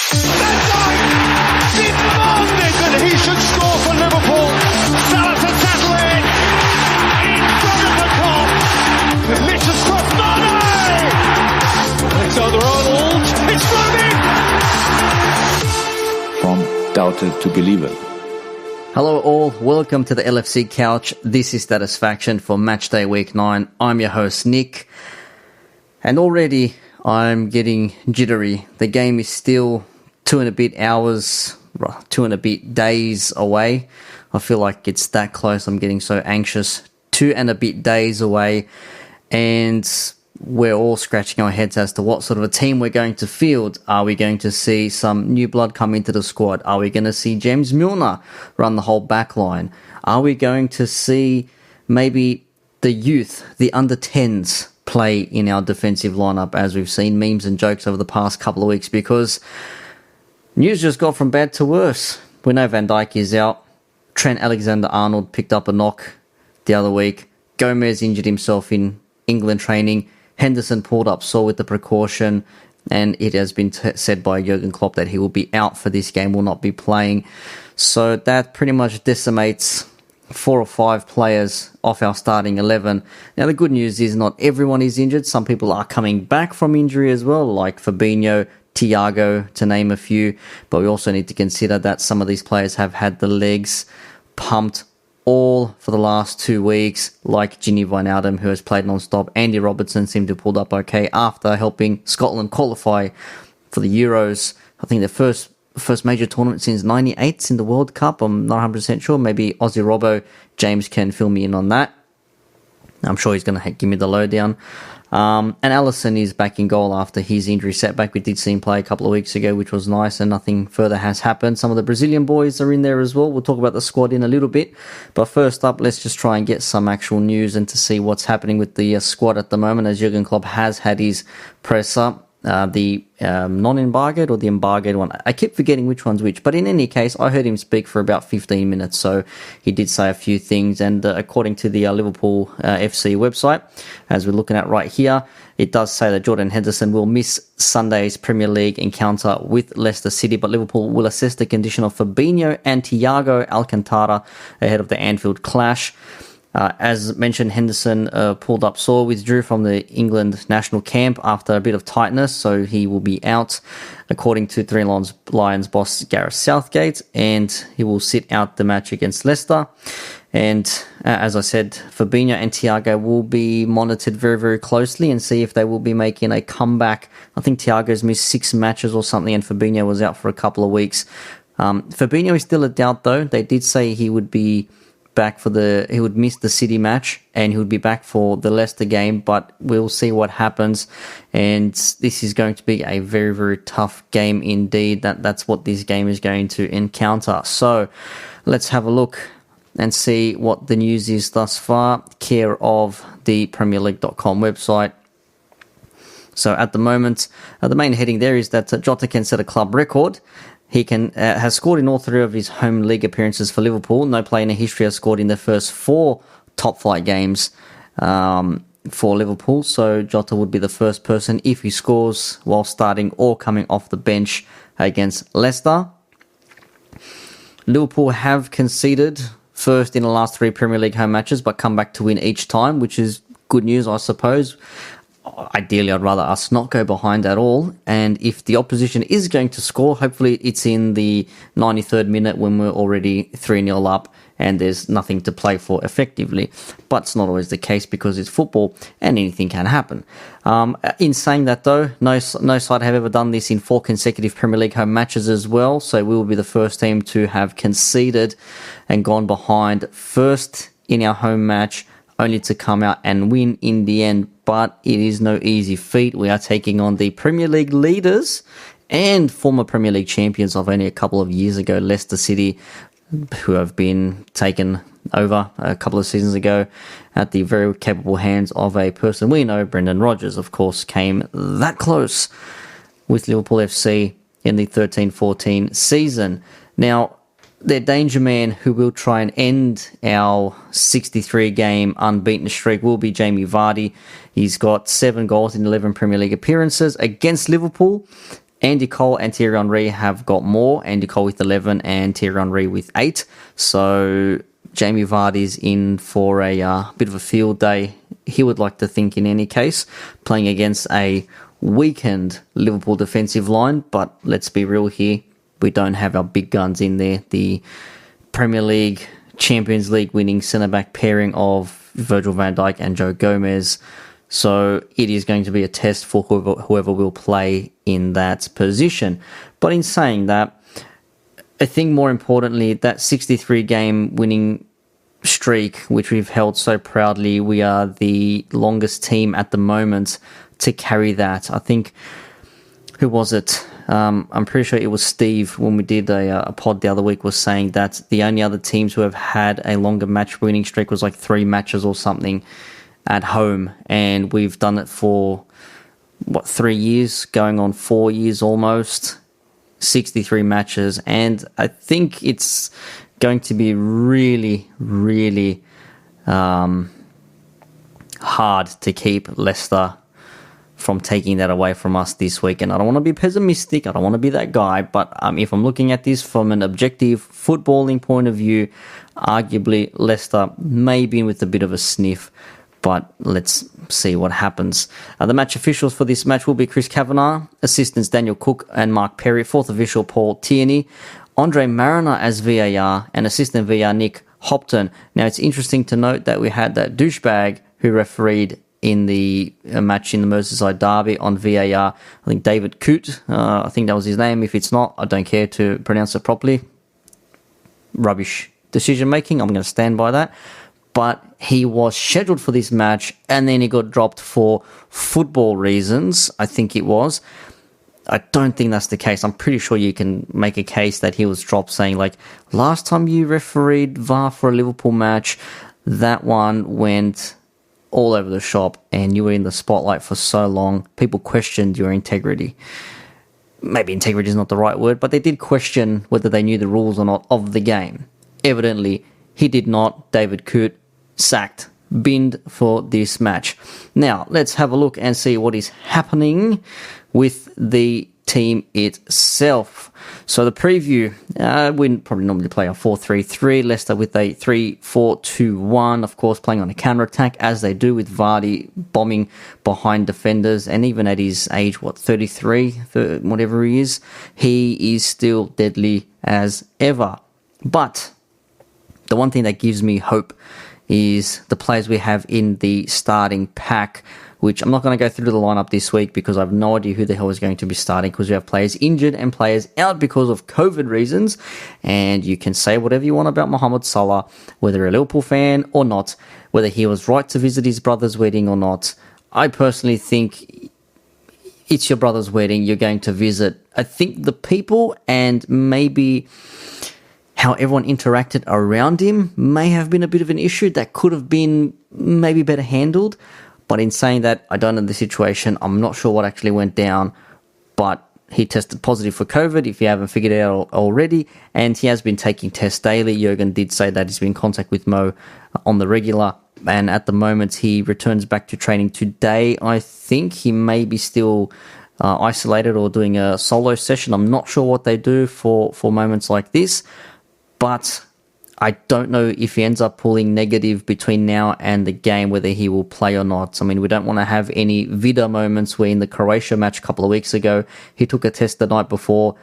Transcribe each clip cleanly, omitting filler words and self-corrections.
Demanded that he should score for Liverpool. Salah to settle in front of the Kop. With Mitchell's cross, Mane! Alexander-Arnold, it's running! From doubter to believer. Hello all, welcome to the LFC Couch. This is Statisfaction for Matchday Week 9. I'm your host Nick, and already I'm getting jittery. The game is still 2 and a bit days away. I feel like it's that close. I'm getting so anxious. 2 and a bit days away, and we're all scratching our heads as to what sort of a team we're going to field. Are we going to see some new blood come into the squad? Are we going to see James Milner run the whole back line? Are we going to see maybe the youth, the under-10s, play in our defensive lineup, as we've seen memes and jokes over the past couple of weeks? Because news just got from bad to worse. We know Van Dijk is out. Trent Alexander-Arnold picked up a knock the other week. Gomez injured himself in England training. Henderson pulled up sore with the precaution, and it has been said by Jurgen Klopp that he will be out for this game, will not be playing. So that pretty much decimates 4 or 5 players off our starting 11. Now, the good news is not everyone is injured. Some people are coming back from injury as well, like Fabinho, Thiago, to name a few. But we also need to consider that some of these players have had the legs pumped all for the last 2 weeks, like Gini Wijnaldum, who has played non-stop. Andy Robertson seemed to have pulled up okay after helping Scotland qualify for the Euros. I think the first major tournament since '98 in the World Cup. I'm not 100% sure. Maybe Aussie Robbo, James can fill me in on that. I'm sure he's going to give me the lowdown. And Alisson is back in goal after his injury setback. We did see him play a couple of weeks ago, which was nice, and nothing further has happened. Some of the Brazilian boys are in there as well. We'll talk about the squad in a little bit. But first up, let's just try and get some actual news and to see what's happening with the squad at the moment, as Jurgen Klopp has had his presser. The non-embargoed or the embargoed one. I keep forgetting which one's which. But in any case, I heard him speak for about 15 minutes. So he did say a few things. And according to the Liverpool FC website, as we're looking at right here, it does say that Jordan Henderson will miss Sunday's Premier League encounter with Leicester City. But Liverpool will assess the condition of Fabinho and Thiago Alcantara ahead of the Anfield clash. As mentioned, Henderson pulled up sore, withdrew from the England national camp after a bit of tightness, so he will be out, according to Three Lions boss Gareth Southgate, and he will sit out the match against Leicester. And as I said, Fabinho and Thiago will be monitored very, very closely and see if they will be making a comeback. I think Thiago's missed 6 matches or something, and Fabinho was out for a couple of weeks. Fabinho is still a doubt, though. They did say he would be back he would miss the City match and he would be back for the Leicester game, but we'll see what happens. And this is going to be a very, very tough game indeed. That's what this game is going to encounter. So let's have a look and see what the news is thus far, care of the PremierLeague.com website. So at the moment, the main heading there is that Jota can set a club record. He has scored in all 3 of his home league appearances for Liverpool. No player in history has scored in their first 4 top-flight games for Liverpool. So Jota would be the first person if he scores while starting or coming off the bench against Leicester. Liverpool have conceded first in the last 3 Premier League home matches, but come back to win each time, which is good news, I suppose. Ideally, I'd rather us not go behind at all. And if the opposition is going to score, hopefully it's in the 93rd minute when we're already 3-0 up and there's nothing to play for effectively. But it's not always the case because it's football and anything can happen. In saying that, though, no side have ever done this in 4 consecutive Premier League home matches as well. So we will be the first team to have conceded and gone behind first in our home match, only to come out and win in the end. But it is no easy feat. We are taking on the Premier League leaders and former Premier League champions of only a couple of years ago, Leicester City, who have been taken over a couple of seasons ago at the very capable hands of a person we know. Brendan Rodgers, of course, came that close with Liverpool FC in the 13-14 season. Now, their danger man who will try and end our 63-game unbeaten streak will be Jamie Vardy. He's got 7 goals in 11 Premier League appearances against Liverpool. Andy Cole and Thierry Henry have got more. Andy Cole with 11 and Thierry Henry with 8. So Jamie Vardy's in for a bit of a field day, he would like to think, in any case, playing against a weakened Liverpool defensive line. But let's be real here, we don't have our big guns in there. The Premier League, Champions League winning centre-back pairing of Virgil van Dijk and Joe Gomez. So it is going to be a test for whoever will play in that position. But in saying that, I think more importantly, that 63-game winning streak, which we've held so proudly, we are the longest team at the moment to carry that. I think, who was it? I'm pretty sure it was Steve, when we did a pod the other week, was saying that the only other teams who have had a longer match winning streak was like 3 matches or something at home, and we've done it for 3 years, going on 4 years almost, 63 matches. And I think it's going to be really, really hard to keep Leicester from taking that away from us this week. And I don't want to be pessimistic, I don't want to be that guy, but if I'm looking at this from an objective footballing point of view, arguably Leicester may be in with a bit of a sniff. But let's see what happens. The match officials for this match will be Chris Kavanagh, assistants Daniel Cook and Mark Perry, fourth official Paul Tierney, Andre Mariner as VAR, and assistant VAR Nick Hopton. Now, it's interesting to note that we had that douchebag who refereed in the match in the Merseyside derby on VAR. I think David Coote, I think that was his name. If it's not, I don't care to pronounce it properly. Rubbish decision making, I'm going to stand by that. But he was scheduled for this match and then he got dropped for football reasons, I think it was. I don't think that's the case. I'm pretty sure you can make a case that he was dropped saying, like, last time you refereed VAR for a Liverpool match, that one went all over the shop and you were in the spotlight for so long, people questioned your integrity. Maybe integrity is not the right word, but they did question whether they knew the rules or not of the game. Evidently, he did not. David Coote sacked, binned for this match. Now, let's have a look and see what is happening with the team itself. So the preview, we probably normally play a 4-3-3, Leicester with a 3-4-2-1, of course playing on a counter-attack, as they do, with Vardy bombing behind defenders, and even at his age, 33, whatever he is still deadly as ever. But the one thing that gives me hope is the players we have in the starting pack, which I'm not going to go through the lineup this week because I have no idea who the hell is going to be starting, because we have players injured and players out because of COVID reasons. And you can say whatever you want about Mohamed Salah, whether you're a Liverpool fan or not, whether he was right to visit his brother's wedding or not. I personally think it's your brother's wedding, you're going to visit. I think the people and maybe how everyone interacted around him may have been a bit of an issue that could have been maybe better handled. But in saying that, I don't know the situation. I'm not sure what actually went down, but he tested positive for COVID, if you haven't figured it out already, and he has been taking tests daily. Jurgen did say that he's been in contact with Mo on the regular, and at the moment he returns back to training today. I think he may be still isolated or doing a solo session. I'm not sure what they do for moments like this. But I don't know if he ends up pulling negative between now and the game, whether he will play or not. I mean, we don't want to have any Vida moments where in the Croatia match a couple of weeks ago, he took a test the night before,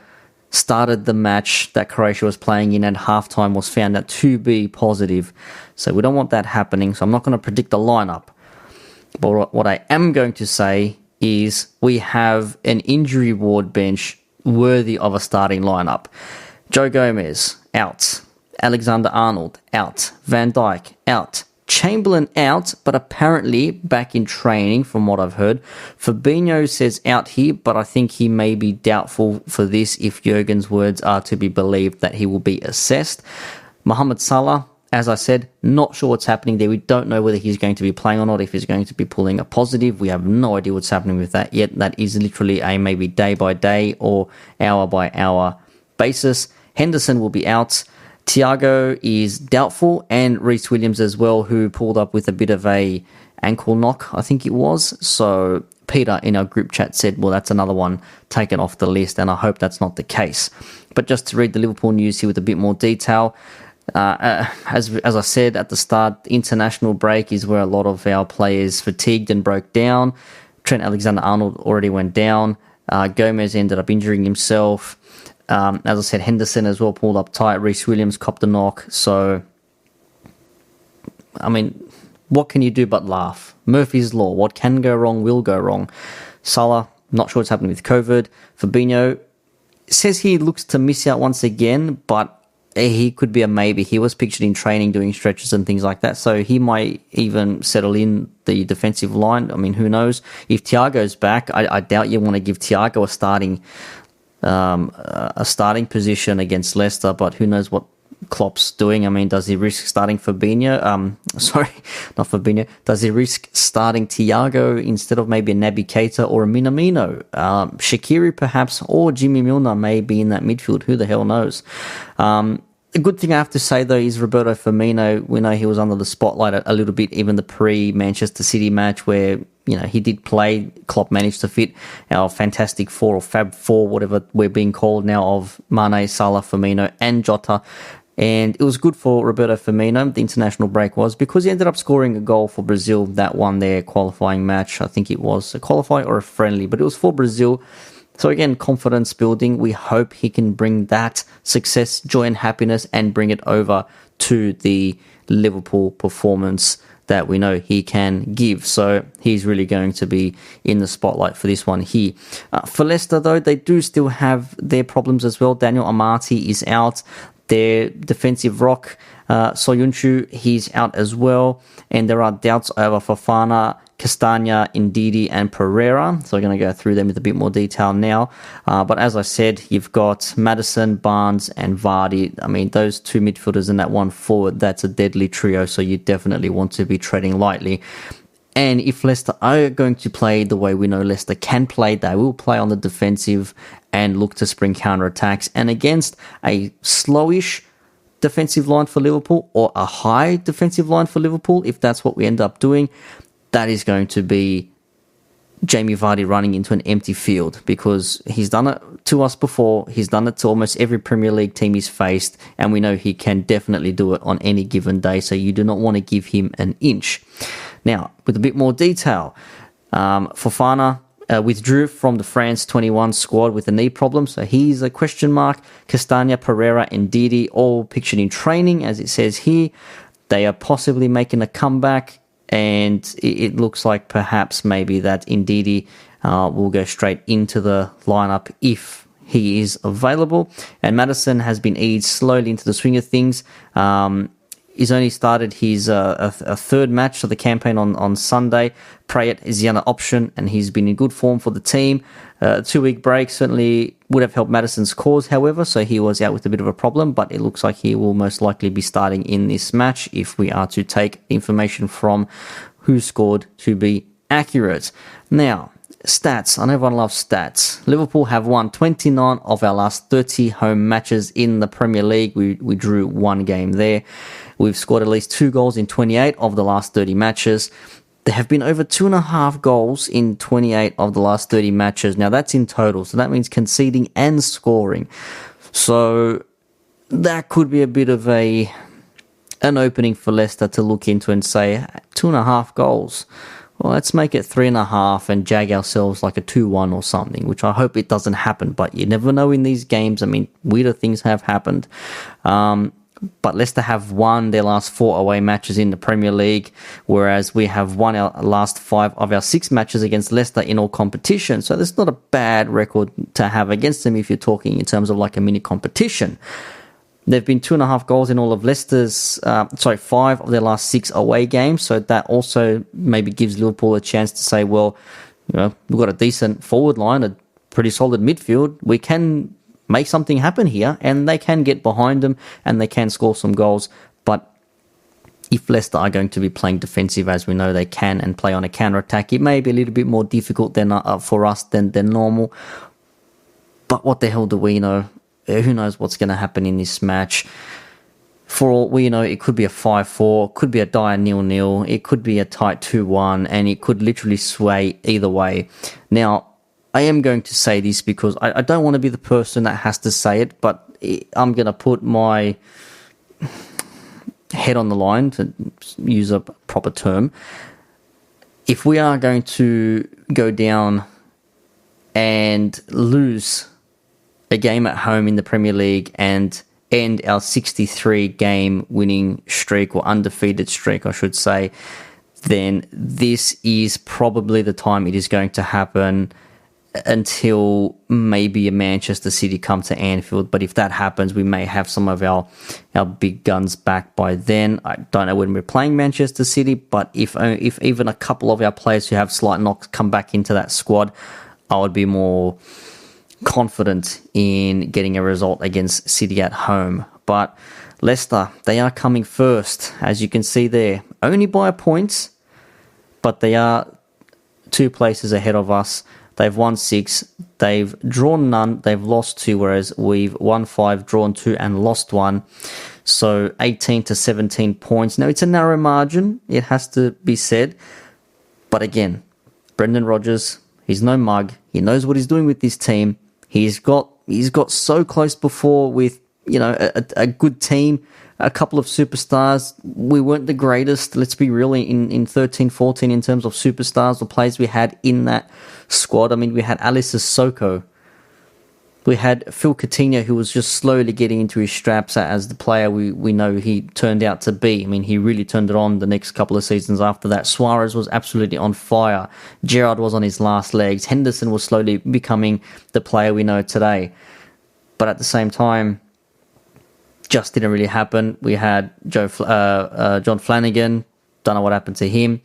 started the match that Croatia was playing in at halftime, was found out to be positive. So we don't want that happening. So I'm not going to predict the lineup. But what I am going to say is we have an injury ward bench worthy of a starting lineup. Joe Gomez, out. Alexander-Arnold, out. Van Dijk, out. Chamberlain, out, but apparently back in training from what I've heard. Fabinho says out here, but I think he may be doubtful for this if Jurgen's words are to be believed, that he will be assessed. Mohamed Salah, as I said, not sure what's happening there. We don't know whether he's going to be playing or not, if he's going to be pulling a positive. We have no idea what's happening with that yet. That is literally a maybe day by day or hour by hour basis. Henderson will be out. Thiago is doubtful, and Reece Williams as well, who pulled up with a bit of a ankle knock, I think it was. So Peter in our group chat said, well, that's another one taken off the list, and I hope that's not the case. But just to read the Liverpool news here with a bit more detail, as I said at the start, the international break is where a lot of our players fatigued and broke down. Trent Alexander-Arnold already went down. Gomez ended up injuring himself. As I said, Henderson as well pulled up tight. Reece Williams copped a knock. So, I mean, what can you do but laugh? Murphy's Law. What can go wrong will go wrong. Salah, not sure what's happening with COVID. Fabinho says he looks to miss out once again, but he could be a maybe. He was pictured in training doing stretches and things like that, so he might even settle in the defensive line. I mean, who knows? If Thiago's back, I doubt you want to give Thiago a starting position against Leicester, but who knows what Klopp's doing. I mean, does he risk starting Fabinho? Sorry, not Fabinho. Does he risk starting Thiago instead of maybe a Naby Keita or a Minamino? Shaqiri perhaps, or Jimmy Milner may be in that midfield. Who the hell knows? A good thing I have to say, though, is Roberto Firmino. We know he was under the spotlight a little bit, even the pre-Manchester City match where, you know, he did play. Klopp managed to fit our Fantastic Four or Fab Four, whatever we're being called now, of Mane, Salah, Firmino and Jota. And it was good for Roberto Firmino, the international break was, because he ended up scoring a goal for Brazil that won their qualifying match. I think it was a qualifier or a friendly, but it was for Brazil. So again, confidence building. We hope he can bring that success, joy and happiness and bring it over to the Liverpool performance that we know he can give. So he's really going to be in the spotlight for this one here. For Leicester, though, they do still have their problems as well. Daniel Amati is out. Their defensive rock, Soyuncu, he's out as well. And there are doubts over Fofana, Castagna, Ndidi and Pereira. So we're going to go through them with a bit more detail now. But as I said, you've got Maddison, Barnes and Vardy. I mean, those two midfielders and that one forward, that's a deadly trio. So you definitely want to be treading lightly. And if Leicester are going to play the way we know Leicester can play, they will play on the defensive and look to spring counter-attacks. And against a slowish defensive line for Liverpool or a high defensive line for Liverpool, if that's what we end up doing, that is going to be Jamie Vardy running into an empty field, because he's done it to us before. He's done it to almost every Premier League team he's faced, and we know he can definitely do it on any given day. So you do not want to give him an inch. Now, with a bit more detail, Fofana withdrew from the France 21 squad with a knee problem, so he's a question mark. Castagna, Pereira and Ndidi all pictured in training, as it says here. They are possibly making a comeback, and it looks like perhaps maybe that Ndidi will go straight into the lineup if he is available. And Maddison has been eased slowly into the swing of things. He's only started his a third match of the campaign on Sunday. Prayet is the other option, and he's been in good form for the team. A 2-week break certainly would have helped Maddison's cause, however, so he was out with a bit of a problem, but it looks like he will most likely be starting in this match if we are to take information from who scored to be accurate. Now, stats. I know everyone loves stats. Liverpool have won 29 of our last 30 home matches in the Premier League. We drew one game there. We've scored at least 2 goals in 28 of the last 30 matches. There have been over 2.5 goals in 28 of the last 30 matches. Now, that's in total, so that means conceding and scoring. So that could be a bit of an opening for Leicester to look into and say, 2.5 goals. Well, let's make it 3.5 and jag ourselves like a 2-1 or something, which I hope it doesn't happen, but you never know in these games. I mean, weirder things have happened. But Leicester have won their last 4 away matches in the Premier League, whereas we have won our last 5 of our 6 matches against Leicester in all competition. So there's not a bad record to have against them if you're talking in terms of like a mini competition. There have been 2.5 goals in all of Leicester's, 5 of their last 6 away games. So that also maybe gives Liverpool a chance to say, well, you know, we've got a decent forward line, a pretty solid midfield. We can make something happen here, and they can get behind them and they can score some goals. But if Leicester are going to be playing defensive, as we know they can, and play on a counter-attack, it may be a little bit more difficult than for us than normal. But what the hell do we know? Who knows what's going to happen in this match? for all we know, it could be a 5-4, could be a dire 0-0, it could be a tight 2-1, and it could literally sway either way. Now, I am going to say this because I don't want to be the person that has to say it, but I'm going to put my head on the line, to use a proper term. If we are going to go down and lose a game at home in the Premier League and end our 63-game winning streak, or undefeated streak, I should say, then this is probably the time it is going to happen, until maybe a Manchester City come to Anfield. But if that happens, we may have some of our big guns back by then. I don't know when we're playing Manchester City, but if even a couple of our players who have slight knocks come back into that squad, I would be more confident in getting a result against City at home. But Leicester, they are coming first, as you can see there, only by a point, but they are 2 places ahead of us. They've won 6, they've drawn none, they've lost 2, whereas we've won 5, drawn 2, and lost 1. So 18 to 17 points. Now, it's a narrow margin, it has to be said. But again, Brendan Rodgers, he's no mug. He knows what he's doing with this team. He's got so close before with, a good team, a couple of superstars. We weren't the greatest, let's be real, in 13-14 in terms of superstars or players we had in that squad. I mean, we had Alice Sissoko. We had Phil Coutinho, who was just slowly getting into his straps as the player we know he turned out to be. I mean, he really turned it on the next couple of seasons after that. Suarez was absolutely on fire. Gerrard was on his last legs. Henderson was slowly becoming the player we know today. But at the same time, just didn't really happen. We had John Flanagan. Don't know what happened to him.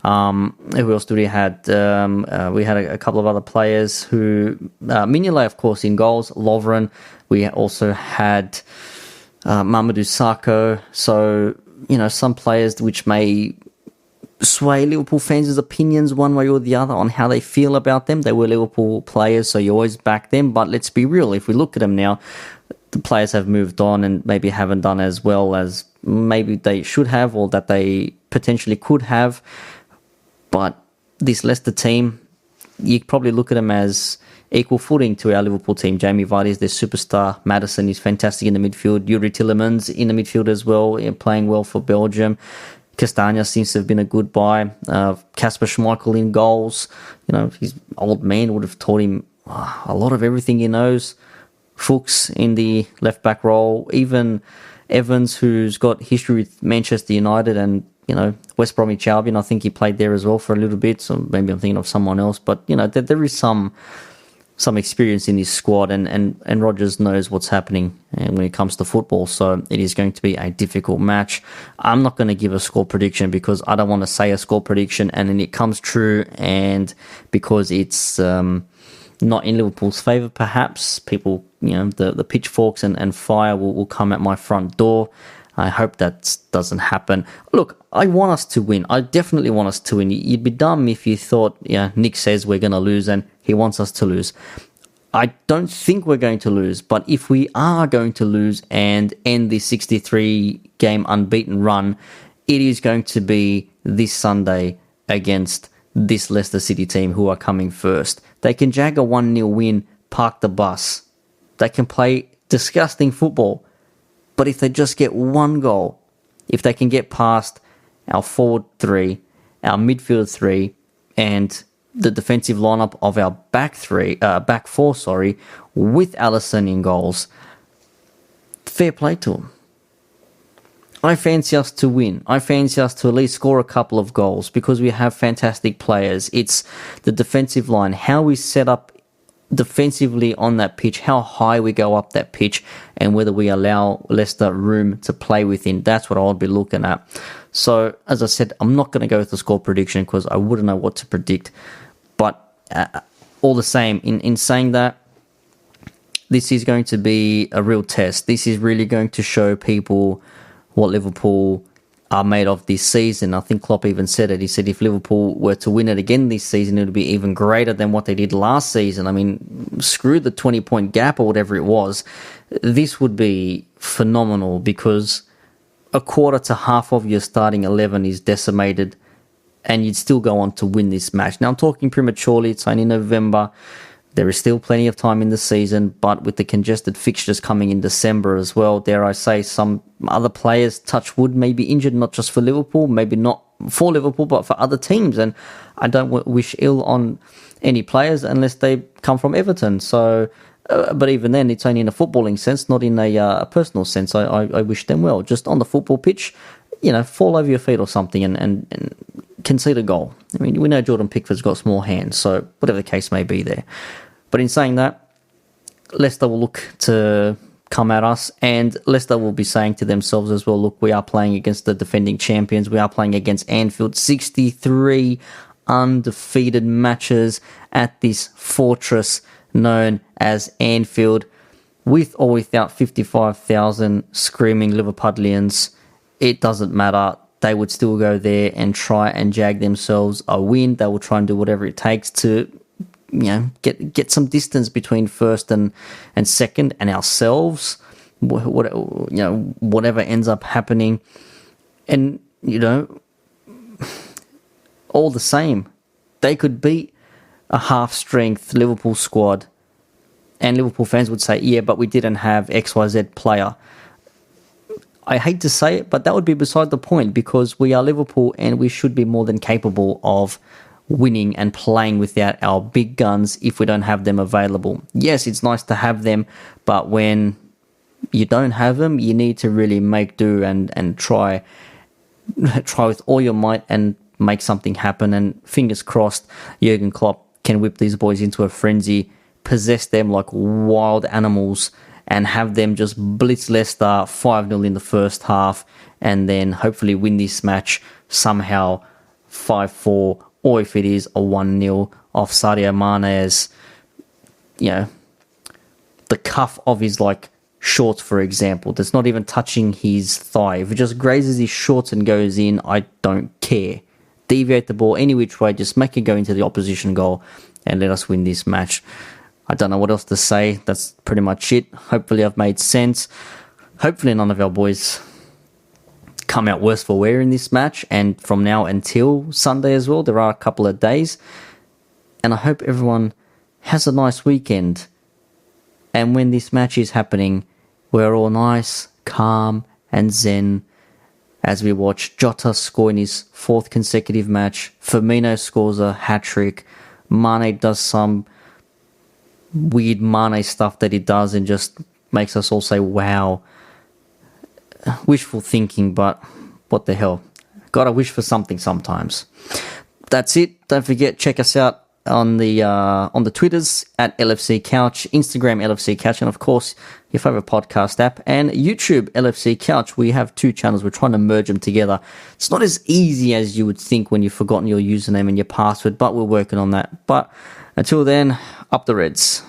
Who else do we had? We had a couple of other players who... Mignolet, of course, in goals. Lovren. We also had Mamadou Sakho. So, some players which may sway Liverpool fans' opinions one way or the other on how they feel about them. They were Liverpool players, so you always back them. But let's be real. If we look at them now, the players have moved on and maybe haven't done as well as maybe they should have, or that they potentially could have. But this Leicester team, you probably look at them as equal footing to our Liverpool team. Jamie Vardy is their superstar. Maddison is fantastic in the midfield. Yuri Tielemans in the midfield as well, playing well for Belgium. Castagna seems to have been a good buy. Kasper Schmeichel in goals. His old man would have taught him a lot of everything he knows. Fuchs in the left-back role. Even Evans, who's got history with Manchester United and, West Bromwich Albion. I think he played there as well for a little bit, so maybe I'm thinking of someone else. But, there is some experience in this squad, and Rodgers knows what's happening when it comes to football, so it is going to be a difficult match. I'm not going to give a score prediction because I don't want to say a score prediction and then it comes true, and because it's not in Liverpool's favour, perhaps people, the pitchforks and fire will come at my front door. I hope that doesn't happen. Look, I want us to win. I definitely want us to win. You'd be dumb if you thought, Nick says we're going to lose and he wants us to lose. I don't think we're going to lose, but if we are going to lose and end this 63-game unbeaten run, it is going to be this Sunday against this Leicester City team who are coming first. They can jag a 1-0 win, park the bus. They can play disgusting football. But if they just get one goal, if they can get past our forward 3, our midfield 3, and the defensive lineup of our back 4, with Alisson in goals, fair play to them. I fancy us to win. I fancy us to at least score a couple of goals because we have fantastic players. It's the defensive line, how we set up defensively on that pitch, how high we go up that pitch, and whether we allow Leicester room to play within. That's what I'll be looking at. So, as I said, I'm not going to go with the score prediction because I wouldn't know what to predict. But all the same, in saying that, this is going to be a real test. This is really going to show people what Liverpool are made of this season. I think Klopp even said it. He said if Liverpool were to win it again this season, it would be even greater than what they did last season. I mean, screw the 20-point gap or whatever it was. This would be phenomenal because a quarter to half of your starting 11 is decimated, and you'd still go on to win this match. Now, I'm talking prematurely. It's only November. There is still plenty of time in the season, but with the congested fixtures coming in December as well, dare I say, some other players, touch wood, may be injured, not just for Liverpool, maybe not for Liverpool, but for other teams. And I don't wish ill on any players unless they come from Everton. So, but even then, it's only in a footballing sense, not in a personal sense. I wish them well. Just on the football pitch, fall over your feet or something and concede a goal. I mean, we know Jordan Pickford's got small hands, so whatever the case may be there. But in saying that, Leicester will look to come at us, and Leicester will be saying to themselves as well, look, we are playing against the defending champions. We are playing against Anfield. 63 undefeated matches at this fortress known as Anfield, with or without 55,000 screaming Liverpudlians. It doesn't matter. They would still go there and try and jag themselves a win. They will try and do whatever it takes to, get some distance between first and second and ourselves. Whatever ends up happening, and all the same, they could beat a half-strength Liverpool squad, and Liverpool fans would say, yeah, but we didn't have XYZ player. I hate to say it, but that would be beside the point, because we are Liverpool and we should be more than capable of winning and playing without our big guns if we don't have them available. Yes, it's nice to have them, but when you don't have them, you need to really make do and try with all your might and make something happen. And fingers crossed, Jurgen Klopp can whip these boys into a frenzy, possess them like wild animals, and have them just blitz Leicester 5-0 in the first half, and then hopefully win this match somehow 5-4, or if it is a 1-0 off Sadio Mane's, the cuff of his shorts, for example, that's not even touching his thigh. If it just grazes his shorts and goes in, I don't care. Deviate the ball any which way, just make it go into the opposition goal and let us win this match. I don't know what else to say. That's pretty much it. Hopefully I've made sense. Hopefully none of our boys come out worse for wear in this match, and from now until Sunday as well, there are a couple of days, and I hope everyone has a nice weekend. And when this match is happening, we're all nice, calm and zen as we watch Jota score in his 4th consecutive match, Firmino scores a hat-trick, Mane does some weird Mane stuff that he does and just makes us all say, wow. Wishful thinking, but what the hell? Gotta wish for something sometimes. That's it. Don't forget, check us out on the Twitters at LFC Couch, Instagram LFC Couch, and of course your favorite podcast app, and YouTube LFC Couch. We have 2 channels. We're trying to merge them together. It's not as easy as you would think when you've forgotten your username and your password, but we're working on that. But until then, up the Reds.